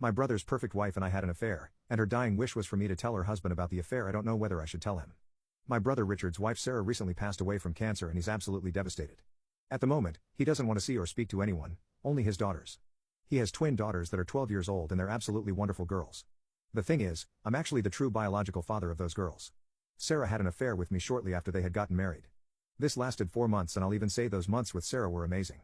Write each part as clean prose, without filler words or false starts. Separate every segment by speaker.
Speaker 1: My brother's perfect wife and I had an affair, and her dying wish was for me to tell her husband about the affair. I don't know whether I should tell him. My brother Richard's wife Sarah recently passed away from cancer and he's absolutely devastated. At the moment, he doesn't want to see or speak to anyone, only his daughters. He has twin daughters that are 12 years old and they're absolutely wonderful girls. The thing is, I'm actually the true biological father of those girls. Sarah had an affair with me shortly after they had gotten married. This lasted 4 months and I'll even say those months with Sarah were amazing.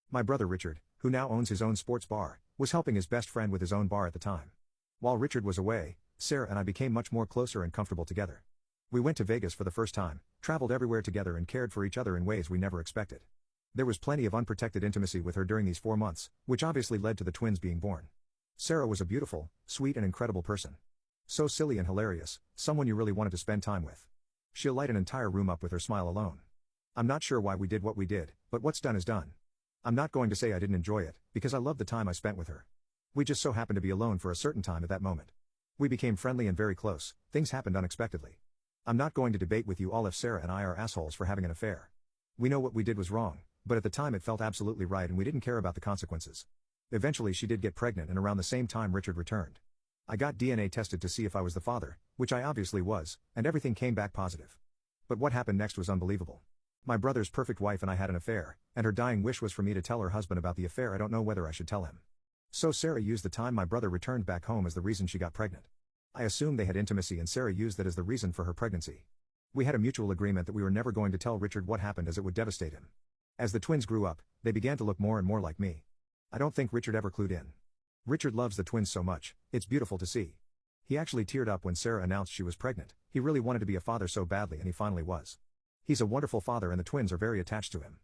Speaker 1: My brother Richard, who now owns his own sports bar, was helping his best friend with his own bar at the time. While Richard was away, Sarah and I became much more closer and comfortable together. We went to Vegas for the first time, traveled everywhere together and cared for each other in ways we never expected. There was plenty of unprotected intimacy with her during these 4 months, which obviously led to the twins being born. Sarah was a beautiful, sweet and incredible person. So silly and hilarious, someone you really wanted to spend time with. She'll light an entire room up with her smile alone. I'm not sure why we did what we did, but what's done is done. I'm not going to say I didn't enjoy it, because I loved the time I spent with her. We just so happened to be alone for a certain time at that moment. We became friendly and very close, things happened unexpectedly. I'm not going to debate with you all if Sarah and I are assholes for having an affair. We know what we did was wrong, but at the time it felt absolutely right and we didn't care about the consequences. Eventually she did get pregnant and around the same time Richard returned. I got DNA tested to see if I was the father, which I obviously was, and everything came back positive. But what happened next was unbelievable. My brother's perfect wife and I had an affair, and her dying wish was for me to tell her husband about the affair. I don't know whether I should tell him. So Sarah used the time my brother returned back home as the reason she got pregnant. I assumed they had intimacy and Sarah used that as the reason for her pregnancy. We had a mutual agreement that we were never going to tell Richard what happened as it would devastate him. As the twins grew up, they began to look more and more like me. I don't think Richard ever clued in. Richard loves the twins so much, it's beautiful to see. He actually teared up when Sarah announced she was pregnant. He really wanted to be a father so badly and he finally was. He's a wonderful father and the twins are very attached to him.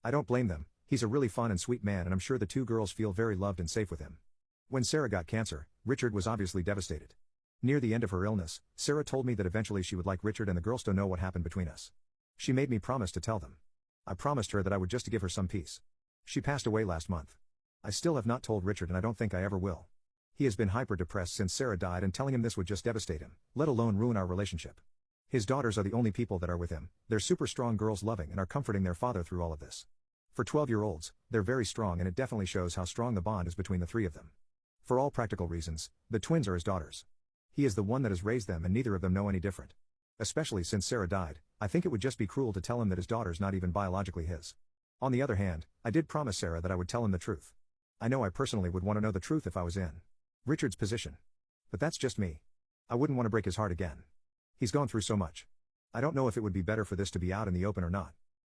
Speaker 1: I don't blame them, he's a really fun and sweet man and I'm sure the two girls feel very loved and safe with him. When Sarah got cancer, Richard was obviously devastated. Near the end of her illness, Sarah told me that eventually she would like Richard and the girls to know what happened between us. She made me promise to tell them. I promised her that I would just to give her some peace. She passed away last month. I still have not told Richard and I don't think I ever will. He has been hyper-depressed since Sarah died and telling him this would just devastate him, let alone ruin our relationship. His daughters are the only people that are with him, they're super strong girls loving and are comforting their father through all of this. For 12-year-olds, they're very strong and it definitely shows how strong the bond is between the three of them. For all practical reasons, the twins are his daughters. He is the one that has raised them and neither of them know any different. Especially since Sarah died, I think it would just be cruel to tell him that his daughter's not even biologically his. On the other hand, I did promise Sarah that I would tell him the truth. I know I personally would want to know the truth if I was in Richard's position. But that's just me. I wouldn't want to break his heart again. He's gone through so much. I don't know if it would be better for this to be out in the open or not.